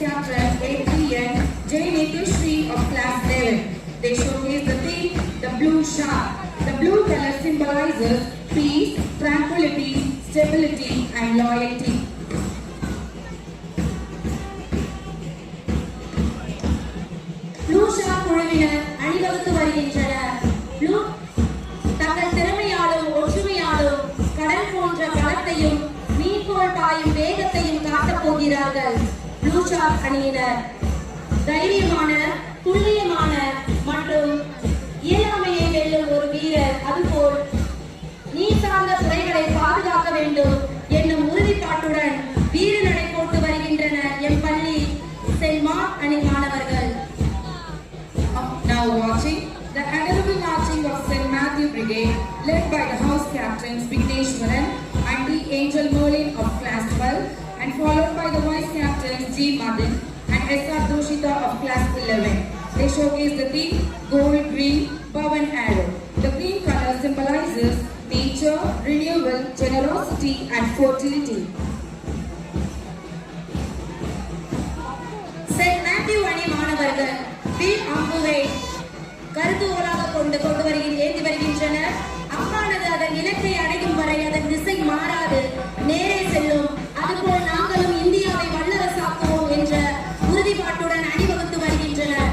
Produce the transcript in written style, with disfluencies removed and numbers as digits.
Captain 8 J. Nithushri of Class 11. They showcase the theme, the blue shark. The blue color symbolizes peace, tranquility, stability, and loyalty. Blue shark குழுவினர் அணிவகுத்து வருகின்றனர். Blue தங்கள் திறமையாலும் ஒற்றுமையாலும் கடல் போன்ற பலத்தையும் நீர்போல் பாயும் வேகத்தையும் காட்டப் போகிறார்கள். Blue shark அணியினர் தைரியமான, துல்லியமான மற்றும் இயலாமையை வெல்லும் ஒரு வீரர். அதுபோல் நீர் சார்ந்த துறைகளை பாதுகாக்க வேண்டும் என்னும் உறுதிப்பாட்டுடன் வீர நடை போட்டு வருகின்றனர் எம் பள்ளி செயின்ட் மார்க் அணி மாணவர்கள். Now watching the adorable marching of St. Matthew Brigade led by the house captains Vigneshwaran and the Angel Merlin of Class 12 and followed by the vice captains G. Madin and S.R. Doshita of Class 11. They showcase the theme Gold Green Bow and Arrow. The green color symbolizes nature, renewal, generosity and fertility. Saint Matthew அணி மாணவர்கள் வீர் அம்புவை கருதுகோளாக கொண்டு ஏந்தி வருகின்றனர். அம்பானது அதன் இலக்கை அடையும் வரை அதன் திசை மாறாது. நேர